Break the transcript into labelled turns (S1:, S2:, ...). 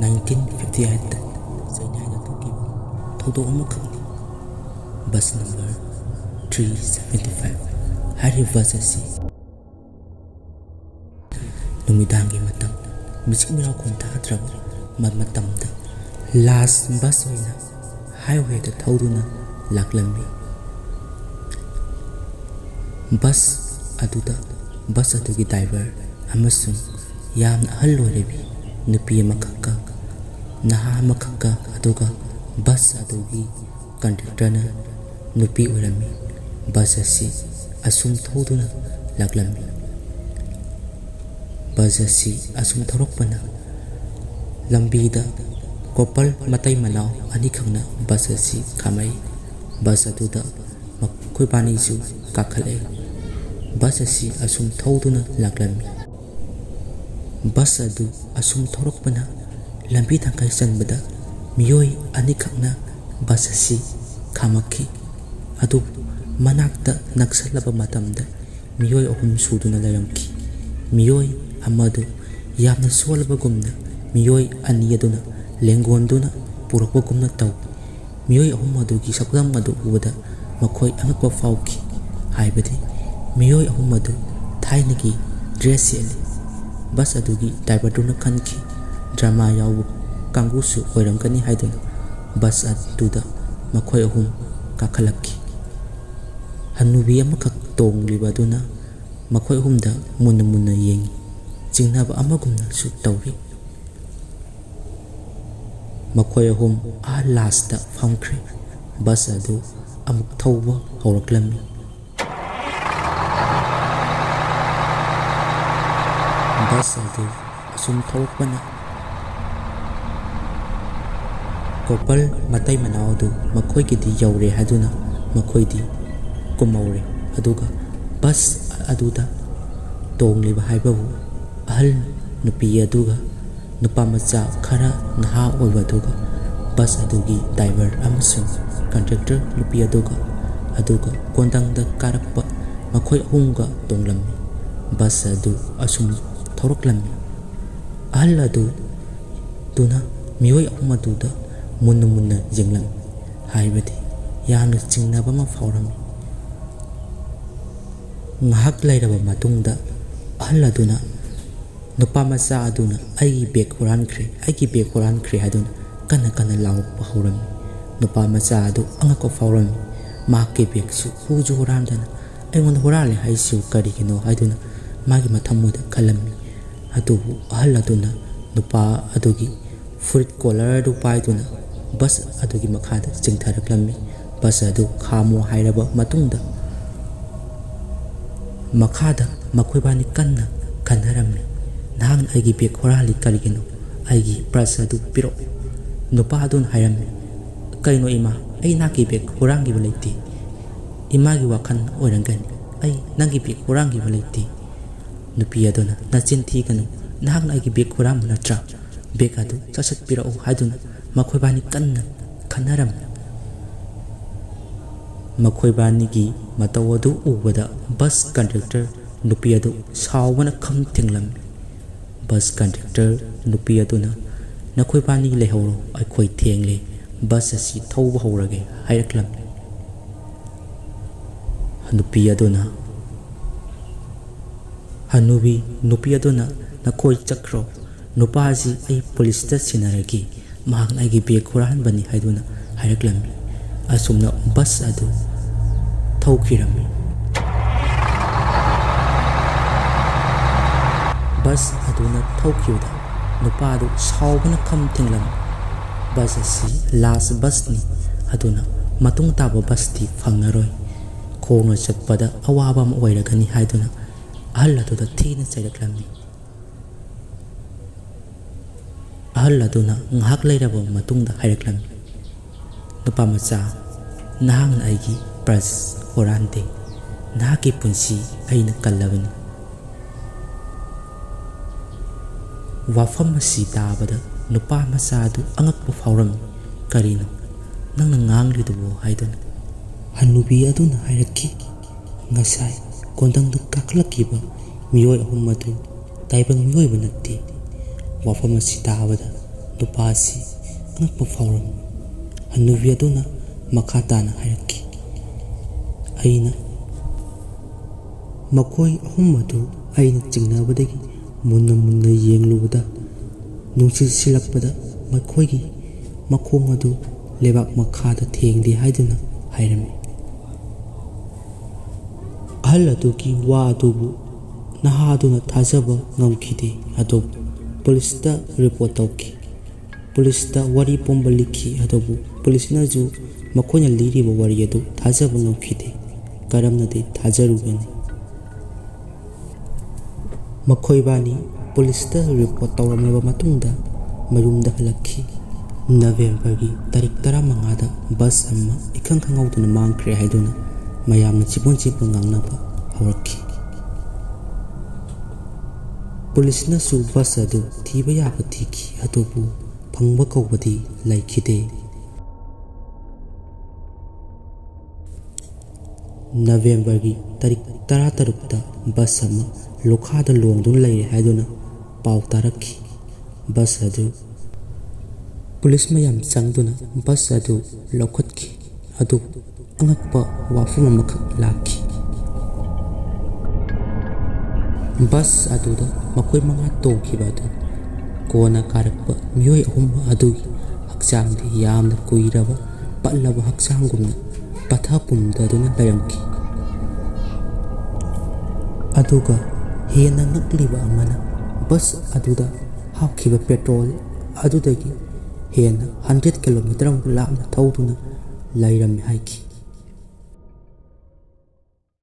S1: 1958ꯗ ꯆꯩꯅꯥꯏꯗ ꯊꯣꯛꯈꯤꯕ ꯊꯧꯗꯣꯛ ꯑꯃꯈꯛꯅꯤ꯫ ꯕꯁ ꯅꯝꯕꯔ 375 ꯍꯥꯏꯔꯤꯕ ꯕꯁ ꯑꯁꯤ ꯅꯨꯃꯤꯗꯥꯡꯒꯤ ꯃꯇꯝ ꯃꯤꯆꯤꯛ ꯃꯤꯔꯥꯎꯈꯣꯟ ꯇꯥꯗ꯭ꯔꯕ ꯃꯇꯝꯗ ꯂꯥꯁ ꯕꯁ ꯑꯣꯏꯅ ꯍꯥꯏꯋꯦꯗ ꯊꯧꯗꯨꯅ ꯂꯥꯛꯂꯝꯃꯤ꯫ ꯕꯁ ꯑꯗꯨꯒꯤ ꯗ꯭ꯔꯥꯏꯚꯔ ꯑꯃꯁꯨꯡ ꯌꯥꯝꯅ ꯑꯍꯜ ꯑꯣꯏꯔꯕꯤ ꯅꯨꯄꯤ ꯑꯃꯈꯛꯀ ꯅꯍꯥ ꯑꯃꯈꯛꯀ ꯑꯗꯨꯒ ꯕꯁ ꯑꯗꯨꯒꯤ ꯀꯟꯗꯛꯇꯔꯅ ꯅꯨꯄꯤ ꯑꯣꯏꯔꯝꯃꯤ꯫ ꯕꯁ ꯑꯁꯤ ꯑꯁꯨꯝ ꯊꯧꯗꯨꯅ ꯂꯥꯛꯂꯝꯃꯤ꯫ ꯕꯁ ꯑꯁꯤ ꯑꯁꯨꯝ ꯊꯧꯔꯛꯄꯅ ꯂꯝꯕꯤꯗ ꯀꯣꯄꯜ ꯃꯇꯩ ꯃꯅꯥꯎ ꯑꯅꯤꯈꯛꯅ ꯕꯁ ꯑꯁꯤ ꯈꯥꯝꯃꯛꯏ꯫ ꯕꯁ ꯑꯗꯨꯗ ꯃꯈꯣꯏꯕꯥꯅꯤꯁꯨ ꯀꯥꯈꯠꯂꯛꯏ꯫ ꯕꯁ ꯑꯁꯤ ꯑꯁꯨꯝ ꯊꯧꯗꯨꯅ ꯂꯥꯛꯂꯝꯃꯤ꯫ ꯕꯁ ꯑꯗꯨ ꯑꯁꯨꯝ ꯊꯧꯔꯛꯄꯅ ꯂꯝꯕꯤ ꯇꯪꯈꯥꯏ ꯆꯟꯕꯗ ꯃꯤꯑꯣꯏ ꯑꯅꯤꯈꯛꯅ ꯕꯁ ꯑꯁꯤ ꯈꯥꯝꯃꯛꯈꯤ꯫ ꯑꯗꯨꯕꯨ ꯃꯅꯥꯛꯇ ꯅꯛꯁꯜꯂꯕ ꯃꯇꯝꯗ ꯃꯤꯑꯣꯏ 3 ꯁꯨꯗꯨꯅ ꯂꯩꯔꯝꯈꯤ꯫ ꯃꯤꯑꯣꯏ ꯑꯃꯗꯨ ꯌꯥꯝꯅ ꯁꯣꯜꯂꯕꯒꯨꯝꯅ ꯃꯤꯑꯣꯏ 2 ꯑꯗꯨꯅ ꯂꯦꯡꯒꯣꯟꯗꯨꯅ ꯄꯨꯔꯛꯄꯒꯨꯝꯅ ꯇꯧꯏ꯫ ꯃꯤꯑꯣꯏ 3 ꯑꯗꯨꯒꯤ ꯁꯛꯇꯝ ꯑꯗꯨ ꯎꯕꯗ ꯃꯈꯣꯏ ꯑꯉꯛꯄ ꯐꯥꯎꯈꯤ꯫ ꯍꯥꯏꯕꯗꯤ ꯃꯤꯑꯣꯏ 3 ꯑꯗꯨ ꯊꯥꯏꯅꯒꯤ ꯗ꯭ꯔꯦꯁ ꯁꯦꯠꯂꯤ꯫ ꯕꯁ ꯑꯗꯨꯒꯤ ꯗ꯭ꯔꯥꯏꯚꯔꯗꯨꯅ ꯈꯟꯈꯤ ꯗ꯭ꯔꯃꯥ ꯌꯥꯎꯕ ꯀꯥꯡꯕꯨꯁꯨ ꯑꯣꯏꯔꯝꯒꯅꯤ ꯍꯥꯏꯗꯨꯅ ꯕꯁ ꯑꯗꯨꯗ ꯃꯈꯣꯏ 3 ꯀꯥꯈꯠꯂꯛꯈꯤ꯫ ꯍꯅꯨꯕꯤ ꯑꯃꯈꯛ ꯇꯣꯡꯂꯤꯕ ꯑꯗꯨꯅ ꯃꯈꯣꯏ 3ꯗ ꯃꯨꯟꯅ ꯃꯨꯟꯅ ꯌꯦꯡꯏ, ꯆꯤꯡꯅꯕ ꯑꯃꯒꯨꯝꯅꯁꯨ ꯇꯧꯏ꯫ ꯃꯈꯣꯏ 3 ꯂꯥꯁꯇ ꯐꯝꯈ꯭ꯔꯦ꯫ ꯕꯁ ꯑꯗꯨ ꯑꯃꯨꯛ ꯊꯧꯕ ꯍꯧꯔꯛꯂꯝꯃꯤ꯫ ꯕꯁ ꯑꯗꯨ ꯑꯁꯨꯝ ꯊꯧꯔꯛꯄꯅ ꯀꯣꯄꯜ ꯃꯇꯩ ꯃꯅꯥꯎ ꯑꯗꯨ ꯃꯈꯣꯏꯒꯤꯗꯤ ꯌꯧꯔꯦ ꯍꯥꯏꯗꯨꯅ ꯃꯈꯣꯏꯗꯤ ꯀꯨꯝꯍꯧꯔꯦ꯫ ꯑꯗꯨꯒ ꯕꯁ ꯑꯗꯨꯗ ꯇꯣꯡꯂꯤꯕ ꯍꯥꯏꯕꯕꯨ ꯑꯍꯜ ꯅꯨꯄꯤ ꯑꯗꯨꯒ ꯅꯨꯄꯥꯃꯆꯥ ꯈꯔ ꯅꯍꯥ ꯑꯣꯏꯕ ꯑꯗꯨꯒ ꯕꯁ ꯑꯗꯨꯒꯤ ꯗ꯭ꯔꯥꯏꯚꯔ ꯑꯃꯁꯨꯡ ꯀꯟꯗꯛꯇꯔ ꯅꯨꯄꯤ ꯑꯗꯨꯒ ꯀꯣꯟꯗꯪꯗ ꯀꯥꯔꯛꯄ ꯃꯈꯣꯏ 3ꯒ ꯇꯣꯡꯂꯝꯃꯤ꯫ ꯕꯁ ꯑꯗꯨ ꯑꯁꯨꯝ ꯊꯧꯔꯛꯂꯝꯃꯤ꯫ ꯑꯍꯜ ꯑꯗꯨꯅ ꯃꯤꯑꯣꯏ 3 ꯑꯗꯨꯗ ꯃꯨꯟꯅ ꯃꯨꯟꯅ ꯌꯦꯡꯂꯝꯃꯤ꯫ ꯍꯥꯏꯕꯗꯤ ꯌꯥꯝꯅ ꯆꯤꯡꯅꯕ ꯑꯃ ꯐꯥꯎꯔꯝꯃꯤ꯫ ꯉꯥꯏꯍꯥꯛ ꯂꯩꯔꯕ ꯃꯇꯨꯡꯗ ꯑꯍꯜ ꯑꯗꯨꯅ ꯅꯨꯄꯥꯃꯆꯥ ꯑꯗꯨꯅ ꯑꯩꯒꯤ ꯕꯦꯒ ꯍꯨꯔꯥꯟꯈ꯭ꯔꯦ ꯍꯥꯏꯗꯨꯅ ꯀꯟꯅ ꯀꯟꯅ ꯂꯥꯎꯔꯛꯄ ꯍꯧꯔꯝꯃꯤ꯫ ꯅꯨꯄꯥꯃꯆꯥ ꯑꯗꯨ ꯑꯉꯛꯄ ꯐꯥꯎꯔꯝꯃꯤ꯫ ꯃꯍꯥꯛꯀꯤ ꯕꯦꯒꯁꯨ ꯍꯨꯁꯨ ꯍꯨꯔꯥꯟꯗꯅ ꯑꯩꯉꯣꯟꯗ ꯍꯨꯔꯥꯜꯂꯦ ꯍꯥꯏꯁꯤꯕꯨ ꯀꯔꯤꯒꯤꯅꯣ ꯍꯥꯏꯗꯨꯅ ꯃꯥꯒꯤ ꯃꯊꯃꯣꯏꯗ ꯈꯜꯂꯝꯃꯤ꯫ ꯑꯗꯨꯕꯨ ꯑꯍꯜ ꯑꯗꯨꯅ ꯅꯨꯄꯥ ꯑꯗꯨꯒꯤ ꯐꯨꯔꯤꯠ ꯀꯣꯂꯔꯗꯨ ꯄꯥꯏꯗꯨꯅ ꯕꯁ ꯑꯗꯨꯒꯤ ꯃꯈꯥꯗ ꯆꯤꯡꯊꯔꯛꯂꯝꯃꯤ꯫ ꯕꯁ ꯑꯗꯨ ꯈꯥꯝꯃꯣ ꯍꯥꯏꯔꯕ ꯃꯇꯨꯡꯗ ꯃꯈꯥꯗ ꯃꯈꯣꯏꯕꯥꯅꯤ ꯀꯟꯅ ꯈꯟꯅꯔꯝꯃꯤ꯫ ꯅꯍꯥꯛꯅ ꯑꯩꯒꯤ ꯕꯦꯒ ꯍꯨꯔꯥꯜꯂꯤ ꯀꯔꯤꯒꯤꯅꯣ? ꯑꯩꯒꯤ ꯄ꯭ꯔꯁ ꯑꯗꯨ ꯄꯤꯔꯛꯎ꯫ ꯅꯨꯄꯥ ꯑꯗꯨꯅ ꯍꯥꯏꯔꯝꯃꯤ꯫ ꯀꯩꯅꯣ ꯏꯃꯥ, ꯑꯩ ꯅꯍꯥꯛꯀꯤ ꯕꯦꯒ ꯍꯨꯔꯥꯟꯈꯤꯕ ꯂꯩꯇꯦ꯫ ꯏꯃꯥꯒꯤ ꯋꯥꯈꯜ ꯑꯣꯏꯔꯝꯒꯅꯤ, ꯑꯩ ꯅꯪꯒꯤ ꯕꯦꯒ ꯍꯨꯔꯥꯟꯈꯤꯕ ꯂꯩꯇꯦ꯫ ꯅꯨꯄꯤ ꯑꯗꯨꯅ ꯅꯆꯤꯟ ꯊꯤꯒꯅꯨ, ꯅꯍꯥꯛꯅ ꯑꯩꯒꯤ ꯕꯦꯒ ꯍꯨꯔꯥꯟꯕ ꯅꯠꯇ꯭ꯔꯥ? ꯕꯦꯒ ꯑꯗꯨ ꯁꯠ ꯄꯤꯔꯛꯎ ꯍꯥꯏꯗꯨꯅ ꯃꯈꯣꯏꯕꯥꯅꯤ ꯀꯟꯅ ꯈꯟꯅꯔꯝꯃꯤ꯫ ꯃꯈꯣꯏꯕꯥꯅꯤꯒꯤ ꯃꯇꯧ ꯑꯗꯨ ꯎꯕꯗ ꯕꯁ ꯀꯟꯗꯛꯇꯔ ꯅꯨꯄꯤ ꯑꯗꯨ ꯁꯥꯎꯕꯅ ꯈꯝ ꯊꯦꯡꯂꯝꯃꯤ꯫ ꯕꯁ ꯀꯟꯗꯛꯇꯔ ꯅꯨꯄꯤ ꯑꯗꯨꯅ ꯅꯈꯣꯏꯕꯥꯅꯤ ꯂꯩꯍꯧꯔꯣ, ꯑꯩꯈꯣꯏ ꯊꯦꯡꯂꯦ, ꯕꯁ ꯑꯁꯤ ꯊꯧꯕ ꯍꯧꯔꯒꯦ ꯍꯥꯏꯔꯛꯂꯝꯃꯤ꯫ ꯅꯨꯄꯤ ꯑꯗꯨꯅ ꯅꯈꯣꯏ ꯆꯠꯈ꯭ꯔꯣ, ꯅꯨꯄꯥ ꯑꯁꯤ ꯑꯩ ꯄꯨꯂꯤꯁꯇ ꯁꯤꯟꯅꯔꯒꯦ, ꯃꯍꯥꯛꯅ ꯑꯩꯒꯤ ꯕꯦꯒ ꯍꯨꯔꯥꯟꯕꯅꯤ ꯍꯥꯏꯗꯨꯅ ꯍꯥꯏꯔꯛꯂꯝꯃꯤ꯫ ꯑꯁꯨꯝꯅ ꯕꯁ ꯑꯗꯨ ꯊꯧꯈꯤꯔꯝꯃꯤ꯫ ꯕꯁ ꯑꯗꯨꯅ ꯊꯧꯈꯤꯕꯗ ꯅꯨꯄꯥ ꯑꯗꯨ ꯁꯥꯎꯕꯅ ꯈꯝ ꯊꯦꯡꯂꯝꯃꯤ꯫ ꯕꯁ ꯑꯁꯤ ꯂꯥꯁ ꯕꯁꯅꯤ, ꯑꯗꯨꯅ ꯃꯇꯨꯡ ꯇꯥꯕ ꯕꯁꯇꯤ ꯐꯪꯉꯔꯣꯏ, ꯈꯣꯡꯅ ꯆꯠꯄꯗ ꯑꯋꯥꯕ ꯑꯃ ꯑꯣꯏꯔꯒꯅꯤ ꯍꯥꯏꯗꯨꯅ ꯑꯍꯜ ꯑꯗꯨꯗ ꯊꯤꯅ ꯆꯩꯔꯛꯂꯝꯃꯤ꯫ ꯑꯍꯜ ꯑꯗꯨꯅ ꯉꯥꯏꯍꯥꯛ ꯂꯩꯔꯕ ꯃꯇꯨꯡꯗ ꯍꯥꯏꯔꯛꯂꯝꯃꯤ꯫ ꯅꯨꯄꯥꯃꯆꯥ, ꯅꯍꯥꯛꯅ ꯑꯩꯒꯤ ꯄ꯭ꯔꯁ ꯍꯨꯔꯥꯟꯗꯦ, ꯅꯍꯥꯛꯀꯤ ꯄꯨꯟꯁꯤ ꯑꯩꯅ ꯀꯜꯂꯕꯅꯤ꯫ ꯋꯥꯐꯝ ꯑꯁꯤ ꯇꯥꯕꯗ ꯅꯨꯄꯥꯃꯆꯥ ꯑꯗꯨ ꯑꯉꯛꯄ ꯐꯥꯎꯔꯝꯃꯤ꯫ ꯀꯔꯤꯅꯣ ꯅꯪꯅ ꯉꯥꯡꯂꯤꯗꯨꯕꯣ ꯍꯥꯏꯗꯨꯅ ꯍꯅꯨꯕꯤ ꯑꯗꯨꯅ ꯍꯥꯏꯔꯛꯈꯤ꯫ ꯉꯁꯥꯏ ꯀꯣꯟꯗꯪꯗ ꯀꯥꯈꯠꯂꯛꯈꯤꯕ ꯃꯤꯑꯣꯏ 3 ꯑꯗꯨ ꯇꯥꯏꯕꯪ ꯃꯤꯑꯣꯏꯕ ꯅꯠꯇꯦ꯫ ꯋꯥꯐꯝ ꯑꯁꯤ ꯇꯥꯕꯗ ꯅꯨꯄꯥ ꯑꯁꯤ ꯑꯉꯛꯄ ꯐꯥꯎꯔꯝꯃꯤ꯫ ꯍꯅꯨꯕꯤ ꯑꯗꯨꯅ ꯃꯈꯥ ꯇꯥꯅ ꯍꯥꯏꯔꯛꯈꯤ, ꯑꯩꯅ ꯃꯈꯣꯏ ꯑꯍꯨꯝ ꯑꯗꯨ ꯑꯩꯅ ꯆꯤꯡꯅꯕꯗꯒꯤ ꯃꯨꯟꯅ ꯃꯨꯟꯅ ꯌꯦꯡꯂꯨꯕꯗ ꯅꯨꯡꯁꯤꯠ ꯁꯤꯠꯂꯛꯄꯗ ꯃꯈꯣꯏꯒꯤ ꯃꯈꯣꯡ ꯑꯗꯨ ꯂꯩꯕꯥꯛ ꯃꯈꯥꯗ ꯊꯦꯡꯗꯦ ꯍꯥꯏꯗꯨꯅ ꯍꯥꯏꯔꯝꯃꯤ꯫ ꯑꯍꯜ ꯑꯗꯨꯒꯤ ꯋꯥ ꯑꯗꯨꯕꯨ ꯅꯍꯥ ꯑꯗꯨꯅ ꯊꯥꯖꯕ ꯉꯝꯈꯤꯗꯦ, ꯑꯗꯨꯕꯨ ꯄꯨꯂꯤꯁꯇ ꯔꯤꯄꯣꯔꯠ ꯇꯧꯈꯤ꯫ ꯄꯨꯂꯤꯁꯇ ꯋꯥꯔꯤ ꯄꯨꯝꯕ ꯂꯤꯈꯤ, ꯑꯗꯨꯕꯨ ꯄꯨꯂꯤꯁꯅꯁꯨ ꯃꯈꯣꯏꯅ ꯂꯤꯔꯤꯕ ꯋꯥꯔꯤ ꯑꯗꯨ ꯊꯥꯖꯕ ꯉꯝꯈꯤꯗꯦ꯫ ꯀꯔꯝꯅꯗꯤ ꯊꯥꯖꯔꯨꯒꯅꯤ? ꯃꯈꯣꯏꯕꯥꯅꯤ ꯄꯨꯂꯤꯁꯇ ꯔꯤꯄꯣꯔꯠ ꯇꯧꯔꯝꯂꯕ ꯃꯇꯨꯡꯗ ꯃꯌꯨꯝꯗ ꯍꯜꯂꯛꯈꯤ꯫ ꯅꯕꯦꯝꯕꯔꯒꯤ ꯇꯥꯔꯤꯛ 15ꯗ ꯕꯁ ꯑꯃ ꯏꯈꯪ ꯈꯪꯍꯧꯗꯅ ꯃꯥꯡꯈ꯭ꯔꯦ ꯍꯥꯏꯗꯨꯅ ꯃꯌꯥꯝꯅ ꯆꯤꯛꯄ ꯉꯥꯡꯅꯕ ꯍꯧꯔꯛꯈꯤ꯫ ꯄꯨꯂꯤꯁꯅꯁꯨ ꯕꯁ ꯑꯗꯨ ꯊꯤꯕ ꯌꯥꯕ ꯊꯤꯈꯤ, ꯑꯗꯨꯕꯨ ꯐꯪꯕ ꯀꯧꯕꯗꯤ ꯂꯩꯈꯤꯗꯦ꯫ ꯅꯕꯦꯝꯕꯔꯒꯤ ꯇꯥꯔꯤꯛ 13ꯗ ꯕꯁ ꯑꯃ ꯂꯣꯈꯥꯗ ꯂꯣꯡꯗꯨꯅ ꯂꯩꯔꯦ ꯍꯥꯏꯗꯨꯅ ꯄꯥꯎ ꯇꯥꯔꯛꯈꯤ꯫ ꯕꯁ ꯑꯗꯨ ꯄꯨꯂꯤꯁ ꯃꯌꯥꯝ ꯆꯪꯗꯨꯅ ꯕꯁ ꯑꯗꯨ ꯂꯧꯈꯠꯈꯤ, ꯑꯗꯨꯕꯨ ꯑꯉꯛꯄ ꯋꯥꯐꯝ ꯑꯃꯈꯛ ꯂꯥꯛꯈꯤ꯫ ꯕꯁ ꯑꯗꯨꯗ ꯃꯈꯣꯏ 5 ꯇꯣꯡꯈꯤꯕ ꯑꯗꯨ ꯀꯣꯟꯅ ꯀꯥꯔꯛꯄ ꯃꯤꯑꯣꯏ 3 ꯑꯗꯨꯒꯤ ꯍꯛꯆꯥꯡꯗꯤ ꯌꯥꯝꯅ ꯀꯨꯏꯔꯕ ꯄꯠꯂꯕ ꯍꯛꯆꯥꯡꯒꯨꯝꯅ ꯄꯠꯊ ꯄꯨꯝꯊꯗꯨꯅ ꯂꯩꯔꯝꯈꯤ꯫ ꯑꯗꯨꯒ ꯍꯦꯟꯅ ꯉꯛꯂꯤꯕ ꯑꯃꯅ ꯕꯁ ꯑꯗꯨꯗ ꯍꯥꯞꯈꯤꯕ ꯄꯦꯇ꯭ꯔꯣꯜ ꯑꯗꯨꯗꯒꯤ ꯍꯦꯟꯅ 100 ꯀꯤꯂꯣꯃꯤꯇꯔꯃꯨꯛ ꯂꯥꯞꯅ ꯊꯧꯗꯨꯅ ꯂꯩꯔꯝꯃꯤ ꯍꯥꯏꯈꯤ꯫